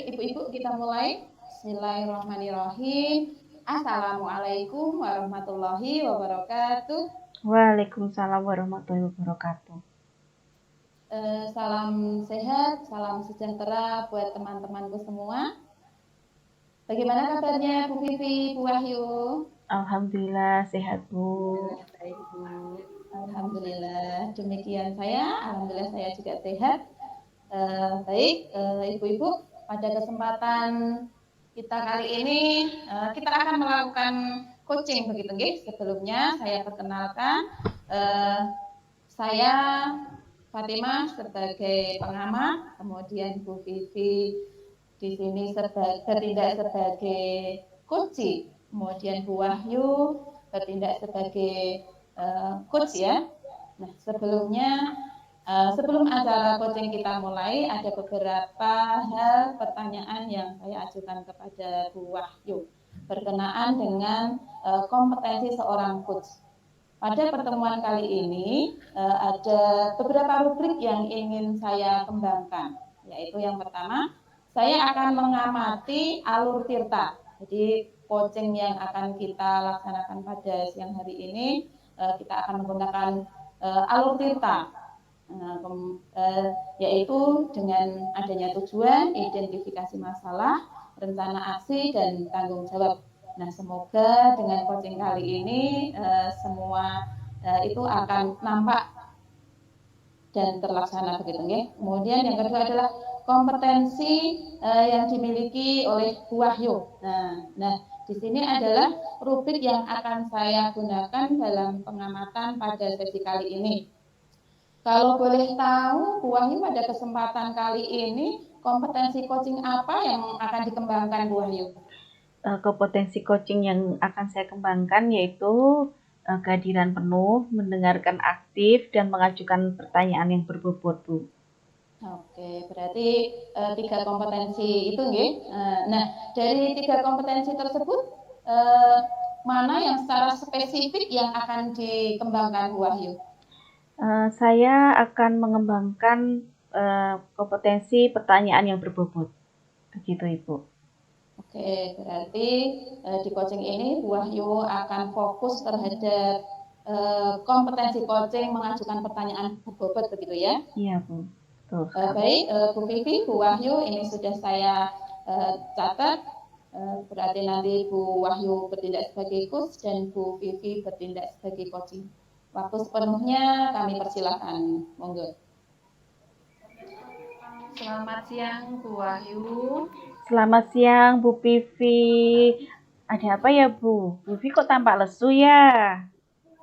Ibu-ibu kita mulai. Bismillahirrahmanirrahim. Assalamualaikum warahmatullahi wabarakatuh. Waalaikumsalam warahmatullahi wabarakatuh. Salam sehat, salam sejahtera buat teman-temanku semua. Bagaimana kabarnya Bu Vivi, Bu Wahyu? Alhamdulillah sehat Bu. Baik Bu. Alhamdulillah. Demikian alhamdulillah saya juga sehat. Baik, ibu-ibu, pada kesempatan kita kali ini kita akan melakukan coaching begitu nggih. Sebelumnya saya perkenalkan saya Fatimah sebagai pengamat, kemudian Bu Vivi di sini bertindak sebagai coach, kemudian Bu Wahyu bertindak sebagai coach ya. Nah, sebelum acara coaching kita mulai, ada beberapa hal pertanyaan yang saya ajukan kepada Bu Wahyu berkenaan dengan kompetensi seorang coach. Pada pertemuan kali ini ada beberapa rubrik yang ingin saya kembangkan, yaitu yang pertama, saya akan mengamati alur tirta. Jadi coaching yang akan kita laksanakan pada siang hari ini, kita akan menggunakan alur tirta, yaitu dengan adanya tujuan, identifikasi masalah, rencana aksi, dan tanggung jawab. Nah, semoga dengan coaching kali ini semua itu akan nampak dan terlaksana begitu nggih. Kemudian yang kedua adalah kompetensi yang dimiliki oleh Bu Wahyu. Nah, di sini adalah rubrik yang akan saya gunakan dalam pengamatan pada sesi kali ini. Kalau boleh tahu, Bu Wahyu pada kesempatan kali ini kompetensi coaching apa yang akan dikembangkan Bu Wahyu? Kompetensi coaching yang akan saya kembangkan yaitu kehadiran penuh, mendengarkan aktif, dan mengajukan pertanyaan yang berbobot Bu. Oke, berarti 3 kompetensi itu nggih. Nah, dari 3 kompetensi tersebut mana yang secara spesifik yang akan dikembangkan Bu Wahyu? Saya akan mengembangkan kompetensi pertanyaan yang berbobot. Begitu Ibu. Oke, berarti di coaching ini Bu Wahyu akan fokus terhadap kompetensi coaching mengajukan pertanyaan berbobot begitu ya? Iya Bu. Baik, Bu Vivi, Bu Wahyu, ini sudah saya catat. Berarti nanti Bu Wahyu bertindak sebagai coach dan Bu Vivi bertindak sebagai coaching. Waktu sepenuhnya kami persilahkan, monggo. Selamat siang Bu Wahyu. Selamat siang Bu Vivi. Ada apa ya Bu? Bu Vivi kok tampak lesu ya?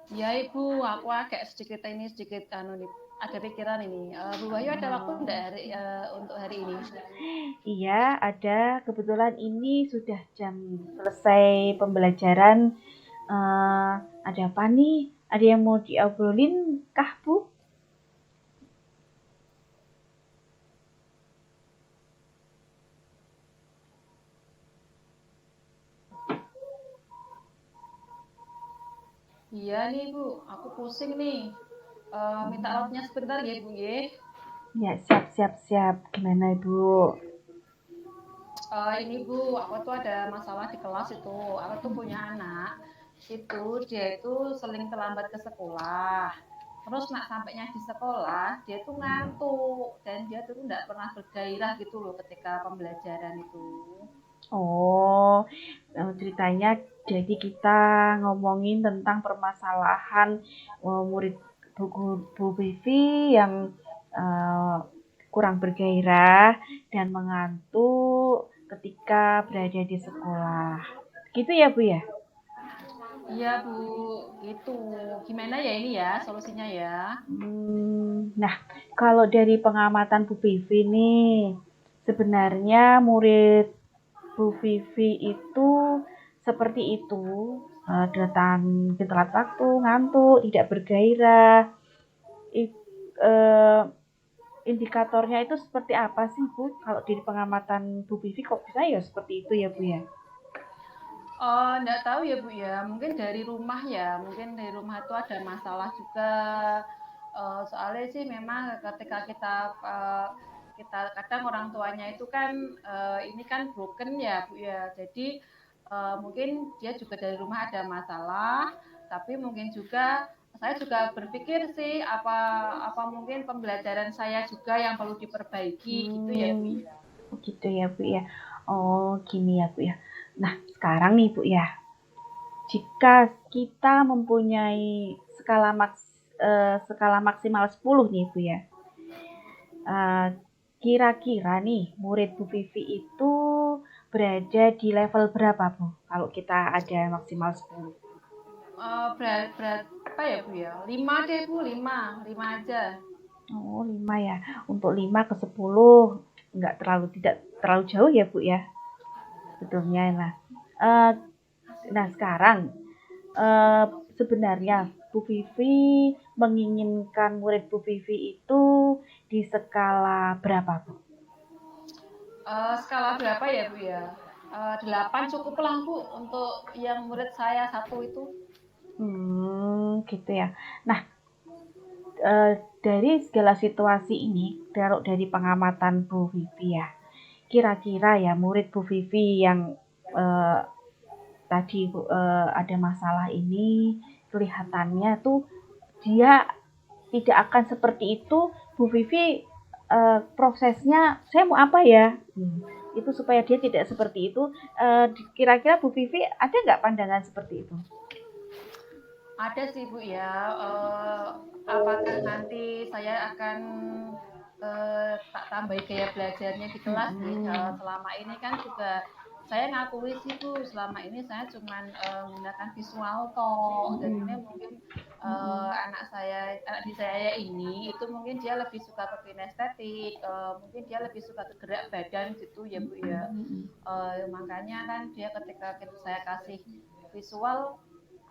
Ya Ibu, aku agak sedikit ada pikiran ini. Bu Wahyu ada waktu enggak untuk hari ini? Iya, ada. Kebetulan ini sudah jam selesai pembelajaran. Ada apa nih? Ada yang mau diobrolin kah, Bu? Iya nih Bu, aku pusing nih. Minta lautnya sebentar ya Bu ya. Ya, siap. Gimana Ibu? Ini Bu, aku tuh ada masalah di kelas itu. Aku tuh punya anak, dia itu sering terlambat ke sekolah. Terus sampainya di sekolah, dia tuh ngantuk dan dia tuh nggak pernah bergairah gitu loh ketika pembelajaran itu. Oh, ceritanya jadi kita ngomongin tentang permasalahan murid Bu Vivi yang uh, kurang bergairah dan mengantuk ketika berada di sekolah. Gitu ya Bu ya? Iya Bu, gitu. Gimana ya ini ya solusinya ya? Nah, kalau dari pengamatan Bu Vivi nih, sebenarnya murid Bu Vivi itu seperti itu, datang telat waktu, ngantuk, tidak bergairah. Indikatornya itu seperti apa sih Bu? Kalau dari pengamatan Bu Vivi kok bisa ya seperti itu ya Bu ya? Nggak tahu ya Bu ya, mungkin dari rumah ya, mungkin dari rumah itu ada masalah juga. Soalnya sih memang ketika kita kita kadang orang tuanya itu kan ini kan broken ya Bu ya. Jadi mungkin dia juga dari rumah ada masalah, tapi mungkin juga saya juga berpikir sih apa mungkin pembelajaran saya juga yang perlu diperbaiki gitu ya Bu Hmm, ya. begitu ya Bu ya. Oh, gini ya Bu ya. Nah, sekarang nih Bu ya, jika kita mempunyai skala maksimal 10 nih Bu ya. Eh, Kira-kira nih murid Bu Vivi itu berada di level berapa Bu? Kalau kita ada maksimal 10. Berat apa ya Bu ya? 5 deh Bu, 5 aja. Oh, 5 ya. Untuk 5 ke 10 tidak terlalu jauh ya Bu ya. Sebetulnya eh, nah sekarang eh, sebenarnya Bu Vivi menginginkan murid Bu Vivi itu di skala berapa Bu? Skala berapa ya Bu ya? 8 cukup lah Bu untuk yang murid saya satu itu. Gitu ya. Nah, dari segala situasi ini, dari pengamatan Bu Vivi ya, kira-kira ya murid Bu Vivi yang eh, tadi ada masalah ini, kelihatannya tuh dia tidak akan seperti itu. Bu Vivi prosesnya, saya mau apa ya? Itu supaya dia tidak seperti itu. Kira-kira Bu Vivi ada nggak pandangan seperti itu? Ada sih Bu ya. Apakah nanti saya akan tak tambahi gaya belajarnya di kelas sih. Selama ini kan juga saya ngakui sih Bu, selama ini saya cuma menggunakan visual toh. Jadinya mungkin anak di saya ini itu mungkin dia lebih suka ke kinestetik, mungkin dia lebih suka ke gerak badan gitu ya Bu ya. Makanya kan dia ketika saya kasih visual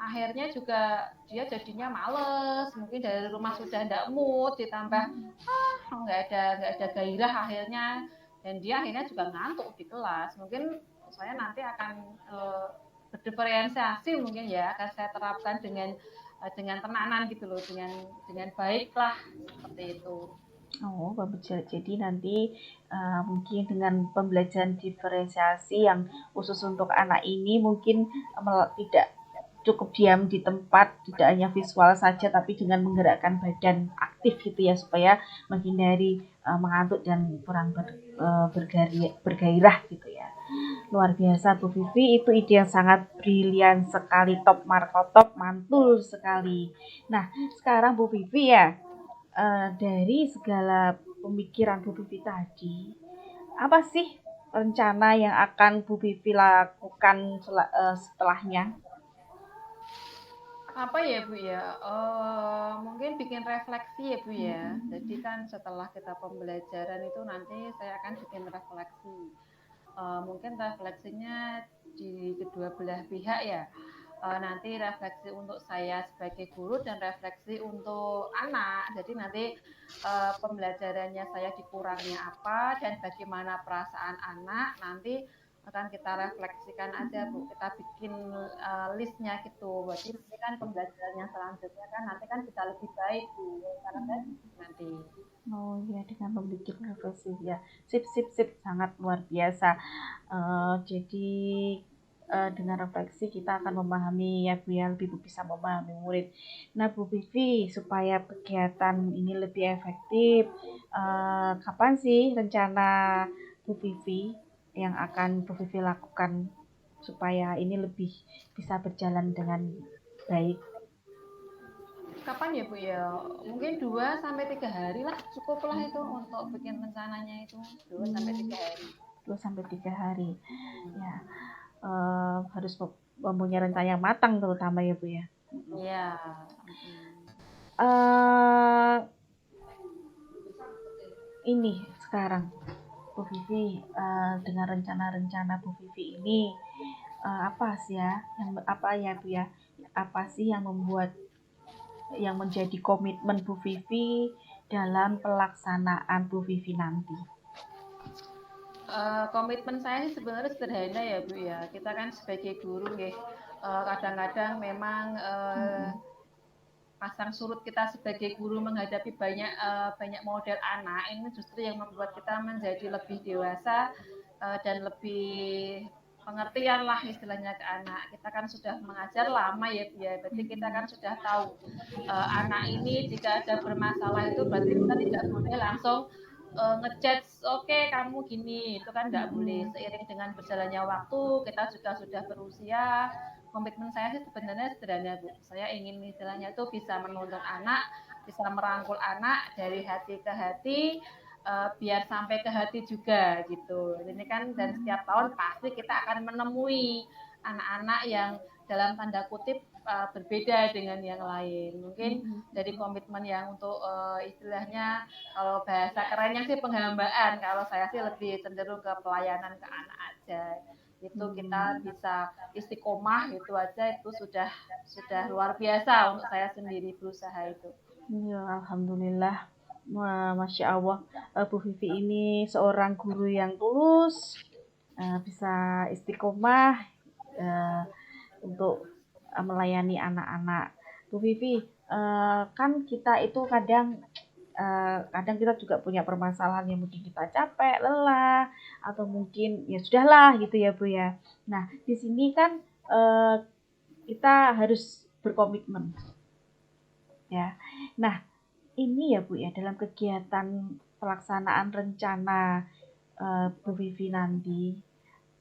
akhirnya juga dia jadinya males, mungkin dari rumah sudah nggak mood, ditambah nggak ada gairah akhirnya, dan dia akhirnya juga ngantuk di kelas. Mungkin saya nanti akan berdiferensiasi mungkin ya, akan saya terapkan dengan tenanan gitu loh, dengan baik lah seperti itu. Oh, bagus. Jadi nanti mungkin dengan pembelajaran diferensiasi yang khusus untuk anak ini mungkin tidak cukup diam di tempat, tidak hanya visual saja, tapi dengan menggerakkan badan aktif gitu ya, supaya menghindari mengantuk dan kurang bergairah gitu ya. Luar biasa Bu Vivi, itu ide yang sangat brilian sekali, top markotop, mantul sekali. Nah, sekarang Bu Vivi ya, dari segala pemikiran Bu Vivi tadi, apa sih rencana yang akan Bu Vivi lakukan setelahnya? Apa ya Bu ya, mungkin bikin refleksi ya Bu ya. Jadi kan setelah kita pembelajaran itu nanti saya akan bikin refleksi. Mungkin refleksinya di kedua belah pihak ya. Nanti refleksi untuk saya sebagai guru dan refleksi untuk anak. Jadi nanti pembelajarannya saya dikurangnya apa dan bagaimana perasaan anak nanti akan kita refleksikan aja Bu. Kita bikin listnya gitu. Berarti nanti kan pembelajaran yang selanjutnya kan nanti kan bisa lebih baik Bu. Karena nanti. Oh ya, dengan membuat refleksi ya, sip sip sip, sangat luar biasa. Jadi dengan refleksi kita akan memahami ya Bu ya, lebih bisa memahami murid. Nah Bu Vivi, supaya kegiatan ini lebih efektif, kapan sih rencana Bu Vivi yang akan Bu Vivi lakukan supaya ini lebih bisa berjalan dengan baik? Kapan ya Bu ya? Mungkin 2 sampai 3 hari lah, cukup lah itu untuk bikin rencananya itu 2 sampai 3 hari. 2 sampai 3 hari ya, harus mempunyai rencana yang matang terutama ya Bu ya. Iya. eh ini sekarang Bu Vivi, dengan rencana-rencana Bu Vivi ini, apa sih ya apa ya Bu ya, apa sih yang menjadi komitmen Bu Vivi dalam pelaksanaan Bu Vivi nanti? Komitmen saya sih sebenarnya sederhana ya Bu ya. Kita kan sebagai guru ya, kadang-kadang memang pasang surut kita sebagai guru menghadapi banyak model anak, ini justru yang membuat kita menjadi lebih dewasa dan lebih pengertian lah istilahnya ke anak. Kita kan sudah mengajar lama ya Bu ya, berarti kita kan sudah tahu anak ini jika ada bermasalah itu berarti kita tidak boleh langsung ngechat oke kamu gini, itu kan nggak boleh. Seiring dengan berjalannya waktu kita juga sudah berusia. Komitmen saya sih sebenarnya sederhana Bu, saya ingin istilahnya itu bisa menuntun anak, bisa merangkul anak dari hati ke hati, biar sampai ke hati juga gitu. Ini kan dan setiap tahun pasti kita akan menemui anak-anak yang dalam tanda kutip berbeda dengan yang lain. Mungkin dari komitmen yang untuk istilahnya kalau bahasa kerennya sih penghambaan. Kalau saya sih lebih cenderung ke pelayanan ke anak aja. Itu kita bisa istiqomah itu aja itu sudah luar biasa untuk saya sendiri berusaha itu. Ya, alhamdulillah. Masya Allah, Bu Vivi ini seorang guru yang tulus, bisa istiqomah untuk melayani anak-anak. Bu Vivi, kan kita itu kadang kita juga punya permasalahan yang mungkin kita capek, lelah, atau mungkin ya sudahlah gitu ya Bu ya. Nah, di sini kan kita harus berkomitmen ya. Nah, ini ya Bu ya, dalam kegiatan pelaksanaan rencana Bu Vivi nanti,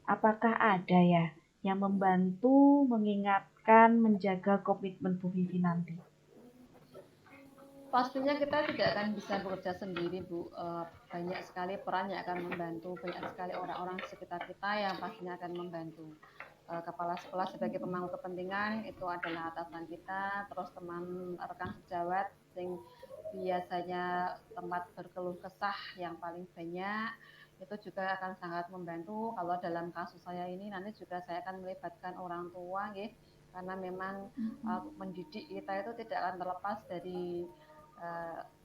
apakah ada ya yang membantu mengingatkan, menjaga komitmen Bu Vivi nanti? Pastinya kita tidak akan bisa bekerja sendiri Bu, banyak sekali peran yang akan membantu, banyak sekali orang-orang di sekitar kita yang pastinya akan membantu. Kepala sekolah sebagai pemangku kepentingan itu adalah atasan kita, terus teman rekan sejawat yang biasanya tempat berkeluh kesah yang paling banyak itu juga akan sangat membantu. Kalau dalam kasus saya ini nanti juga saya akan melibatkan orang tua ya, karena memang mendidik kita itu tidak akan terlepas dari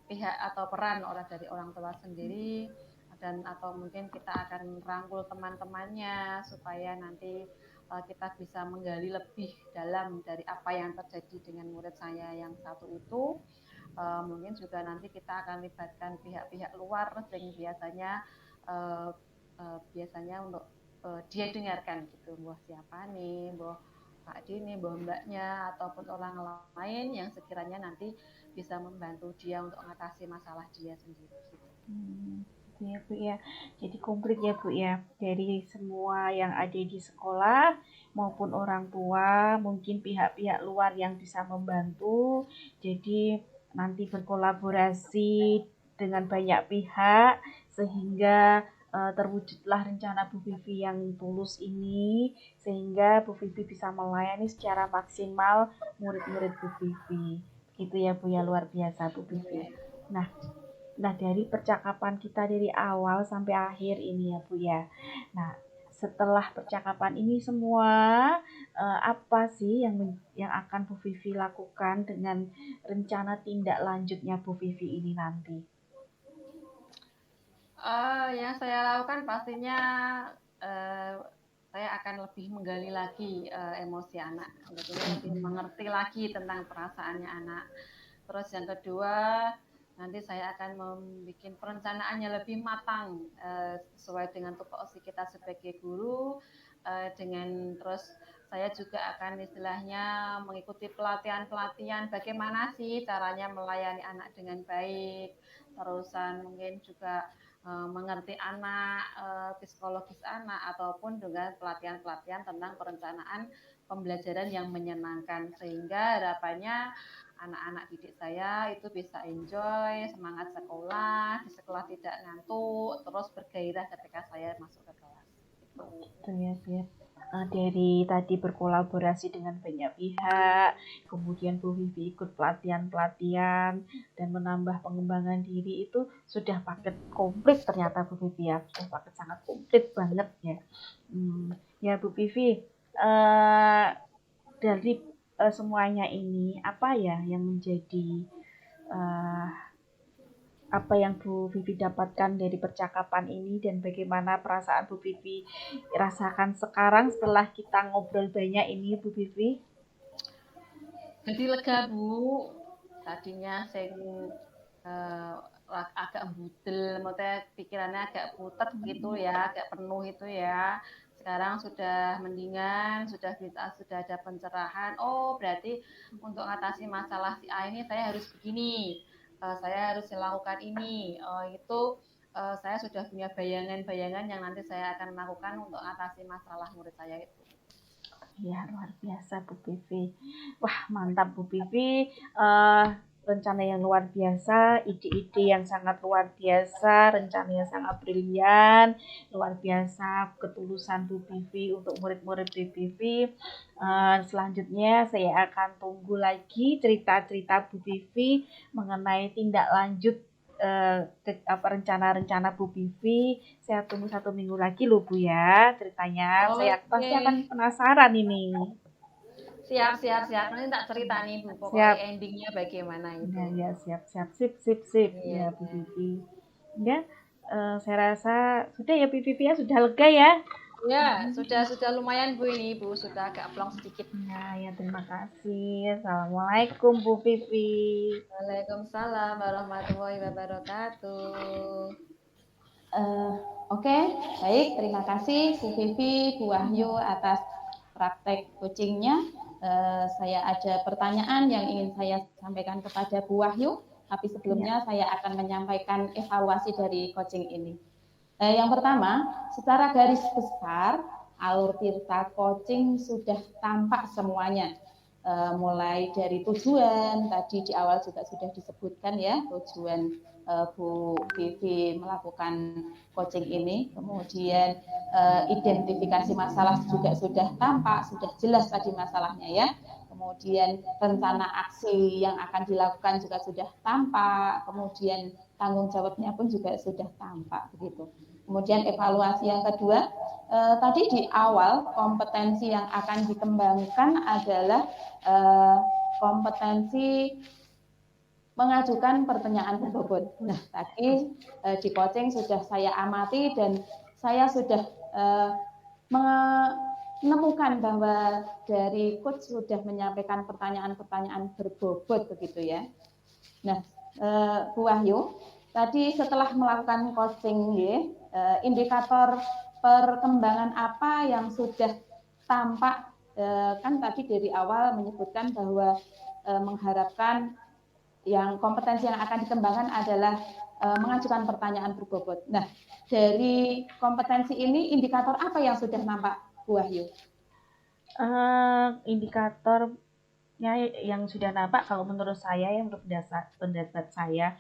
pihak atau peran dari orang tua sendiri, dan atau mungkin kita akan merangkul teman-temannya supaya nanti kita bisa menggali lebih dalam dari apa yang terjadi dengan murid saya yang satu itu. Mungkin juga nanti kita akan libatkan pihak-pihak luar yang biasanya untuk dia dengarkan gitu, bahwa siapa nih, bahwa Pak Dini, bahwa mbaknya ataupun orang lain yang sekiranya nanti bisa membantu dia untuk mengatasi masalah dia sendiri. Gitu ya Bu ya. Jadi komplit ya Bu ya. Dari semua yang ada di sekolah maupun orang tua, mungkin pihak-pihak luar yang bisa membantu. Jadi nanti berkolaborasi dengan banyak pihak sehingga terwujudlah rencana Bu Vivi yang tulus ini, sehingga Bu Vivi bisa melayani secara maksimal murid-murid Bu Vivi. Gitu ya Bu ya, luar biasa Bu Vivi. Nah, dari percakapan kita dari awal sampai akhir ini ya Bu ya. Nah, setelah percakapan ini semua, apa sih yang akan Bu Vivi lakukan dengan rencana tindak lanjutnya Bu Vivi ini nanti? Yang saya lakukan pastinya saya akan lebih menggali lagi emosi anak, lebih mengerti lagi tentang perasaannya anak. Terus yang kedua, nanti saya akan membuat perencanaannya lebih matang sesuai dengan tupoksi kita sebagai guru. Dengan terus saya juga akan istilahnya mengikuti pelatihan-pelatihan bagaimana sih caranya melayani anak dengan baik. Terusan mungkin juga mengerti anak, psikologis anak, ataupun dengan pelatihan-pelatihan tentang perencanaan pembelajaran yang menyenangkan, sehingga harapannya anak-anak didik saya itu bisa enjoy, semangat sekolah, di sekolah tidak ngantuk, terus bergairah ketika saya masuk ke kelas. Gitu ya, biar dari tadi berkolaborasi dengan banyak pihak, kemudian Bu Vivi ikut pelatihan-pelatihan dan menambah pengembangan diri, itu sudah paket komplit ternyata Bu Vivi ya, sudah paket sangat komplit banget ya. Ya Bu Vivi, dari semuanya ini apa ya yang menjadi apa yang Bu Vivi dapatkan dari percakapan ini, dan bagaimana perasaan Bu Vivi rasakan sekarang setelah kita ngobrol banyak ini Bu Vivi? Jadi lega Bu, tadinya sing agak budel, maksudnya pikirannya agak putet gitu ya, agak penuh itu ya. Sekarang sudah mendingan, sudah ada pencerahan. Oh, berarti untuk mengatasi masalah si A ini saya harus begini, saya harus melakukan ini. Itu saya sudah punya bayangan-bayangan yang nanti saya akan lakukan untuk mengatasi masalah murid saya itu. Ya, luar biasa Bu Vivi. Wah, mantap Bu Vivi. Rencana yang luar biasa, ide-ide yang sangat luar biasa, rencana yang sangat brilian, luar biasa ketulusan Bu Vivi untuk murid-murid Bu Vivi. Selanjutnya saya akan tunggu lagi cerita-cerita Bu Vivi mengenai tindak lanjut rencana-rencana Bu Vivi. Saya tunggu 1 minggu lagi loh Bu ya ceritanya. Saya pasti akan penasaran ini. Siap. Nanti tak cerita nih Bu, pokoknya endingnya bagaimana itu. Ya, siap. Sip. Ya Bu Vivi. Ya, saya rasa sudah ya Bu Vivi ya, sudah lega ya. Ya, sudah lumayan Bu ini Bu, sudah agak plong sedikit. Ya, terima kasih. Assalamualaikum Bu Vivi. Waalaikumsalam warahmatullahi wabarakatuh. Oke, baik. Terima kasih Bu Vivi, Bu Wahyu atas praktek coachingnya. Saya ada pertanyaan yang ingin saya sampaikan kepada Bu Wahyu, tapi sebelumnya saya akan menyampaikan evaluasi dari coaching ini. Yang pertama, secara garis besar, alur Tirta Coaching sudah tampak semuanya. Mulai dari tujuan, tadi di awal juga sudah disebutkan ya, tujuan Bu Vivi melakukan coaching ini, kemudian identifikasi masalah juga sudah tampak, sudah jelas tadi masalahnya ya, kemudian rencana aksi yang akan dilakukan juga sudah tampak, kemudian tanggung jawabnya pun juga sudah tampak begitu. Kemudian evaluasi yang kedua, tadi di awal kompetensi yang akan dikembangkan adalah kompetensi mengajukan pertanyaan berbobot. Nah, tadi di coaching sudah saya amati dan saya sudah menemukan bahwa dari coach sudah menyampaikan pertanyaan-pertanyaan berbobot begitu ya. Nah, Bu Wahyu, tadi setelah melakukan coaching indikator perkembangan apa yang sudah tampak, kan tadi dari awal menyebutkan bahwa mengharapkan yang kompetensi yang akan dikembangkan adalah mengajukan pertanyaan berbobot. Nah, dari kompetensi ini indikator apa yang sudah nampak Bu Wahyu? Indikatornya yang sudah nampak kalau menurut saya, yang pendapat saya,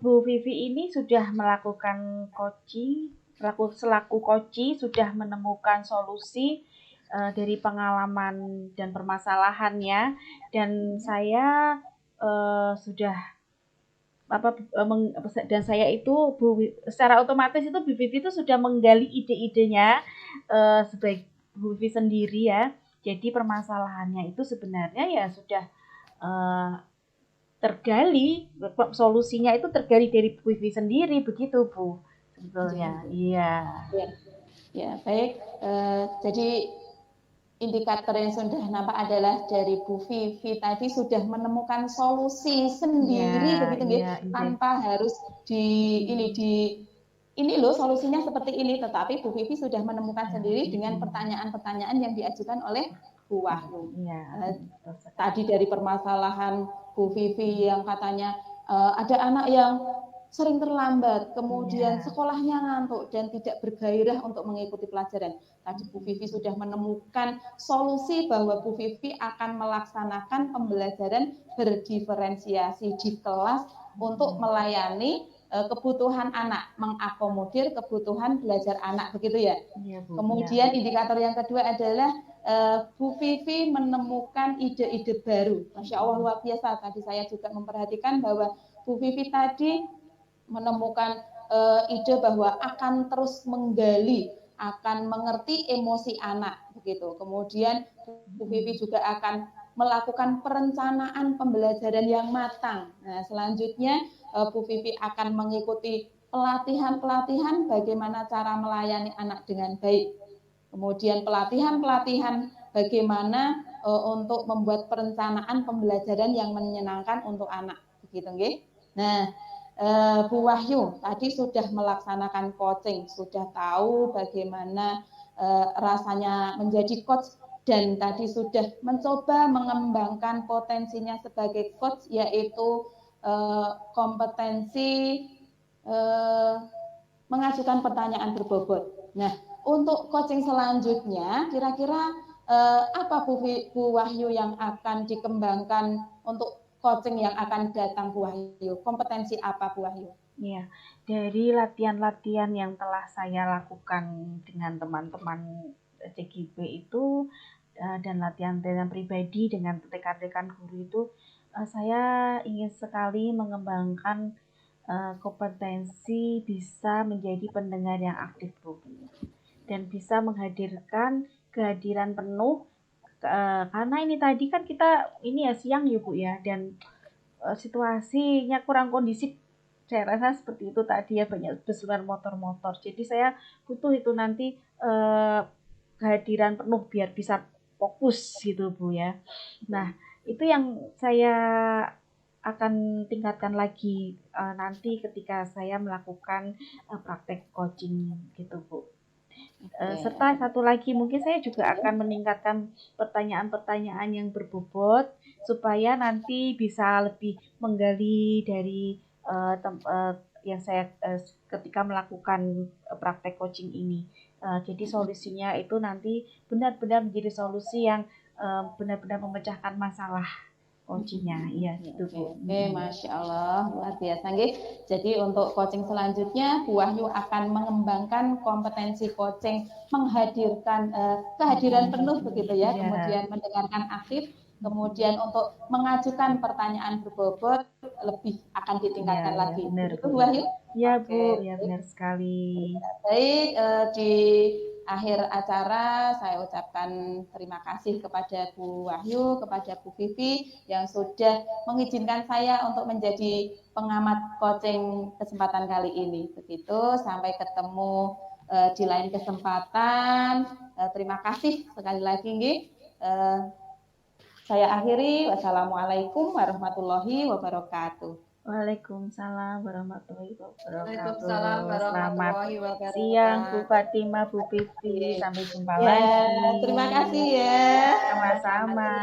Bu Vivi ini sudah melakukan coaching, selaku coaching sudah menemukan solusi dari pengalaman dan permasalahannya, dan saya dan saya itu secara otomatis itu Bu Vivi itu sudah menggali ide-idenya sebagai Bu Vivi sendiri ya. Jadi permasalahannya itu sebenarnya ya sudah tergali, solusinya itu tergali dari Bu Vivi sendiri begitu Bu sebetulnya. Iya. Ya, baik. Jadi indikator yang sudah nampak adalah dari Bu Vivi tadi sudah menemukan solusi sendiri begitu ya, tanpa harus ini loh solusinya seperti ini, tetapi Bu Vivi sudah menemukan sendiri dengan pertanyaan-pertanyaan yang diajukan oleh Bu Wahyu. Tadi dari permasalahan Bu Vivi yang katanya ada anak yang sering terlambat, kemudian sekolahnya ngantuk dan tidak bergairah untuk mengikuti pelajaran. Tadi Bu Vivi sudah menemukan solusi bahwa Bu Vivi akan melaksanakan pembelajaran berdiferensiasi di kelas untuk melayani kebutuhan anak, mengakomodir kebutuhan belajar anak, begitu ya. Kemudian indikator yang kedua adalah Bu Vivi menemukan ide-ide baru. Masya Allah luar biasa. Tadi saya juga memperhatikan bahwa Bu Vivi tadi menemukan ide bahwa akan terus menggali, akan mengerti emosi anak begitu. Kemudian Bu Vivi juga akan melakukan perencanaan pembelajaran yang matang. Nah, selanjutnya Bu Vivi akan mengikuti pelatihan-pelatihan bagaimana cara melayani anak dengan baik. Kemudian pelatihan-pelatihan bagaimana untuk membuat perencanaan pembelajaran yang menyenangkan untuk anak, begitu nggih. Nah, Bu Wahyu tadi sudah melaksanakan coaching, sudah tahu bagaimana rasanya menjadi coach dan tadi sudah mencoba mengembangkan potensinya sebagai coach, yaitu kompetensi mengajukan pertanyaan berbobot. Nah, untuk coaching selanjutnya, kira-kira apa Bu Wahyu yang akan dikembangkan untuk coaching yang akan datang Bu Wahyu? Kompetensi apa Bu Wahyu? Ya, dari latihan-latihan yang telah saya lakukan dengan teman-teman CGB itu dan latihan-latihan pribadi dengan rekan-rekan guru itu, saya ingin sekali mengembangkan kompetensi bisa menjadi pendengar yang aktif, Bu, dan bisa menghadirkan kehadiran penuh karena ini tadi kan kita ini ya siang ya Bu ya, dan situasinya kurang kondisif, saya rasa seperti itu tadi ya, banyak besulan motor-motor, jadi saya butuh itu nanti kehadiran penuh biar bisa fokus gitu Bu ya. Nah itu yang saya akan tingkatkan lagi nanti ketika saya melakukan praktek coaching gitu Bu. Serta satu lagi mungkin saya juga akan meningkatkan pertanyaan-pertanyaan yang berbobot supaya nanti bisa lebih menggali dari yang saya ketika melakukan praktek coaching ini. Jadi solusinya itu nanti benar-benar menjadi solusi yang benar-benar memecahkan masalah coachingnya. Iya gitu Bu. Masya Allah, luar biasa nggih. Jadi untuk coaching selanjutnya Bu Wahyu akan mengembangkan kompetensi coaching, menghadirkan kehadiran penuh begitu ya, kemudian mendengarkan aktif, kemudian untuk mengajukan pertanyaan berbobot lebih akan ditingkatkan lagi. Benar, Bu Wahyu? Ya Bu, ya benar sekali. Baik, di akhir acara saya ucapkan terima kasih kepada Bu Wahyu, kepada Bu Vivi yang sudah mengizinkan saya untuk menjadi pengamat coaching kesempatan kali ini. Begitu, sampai ketemu di lain kesempatan. Terima kasih sekali lagi nggih. Saya akhiri. Wassalamualaikum warahmatullahi wabarakatuh. Waalaikumsalam warahmatullahi wabarakatuh. Waalaikumsalam warahmatullahi wabarakatuh. Siang Bu Fatimah, Bu Vivi, sampai jumpa lagi. Terima kasih ya. Sama-sama.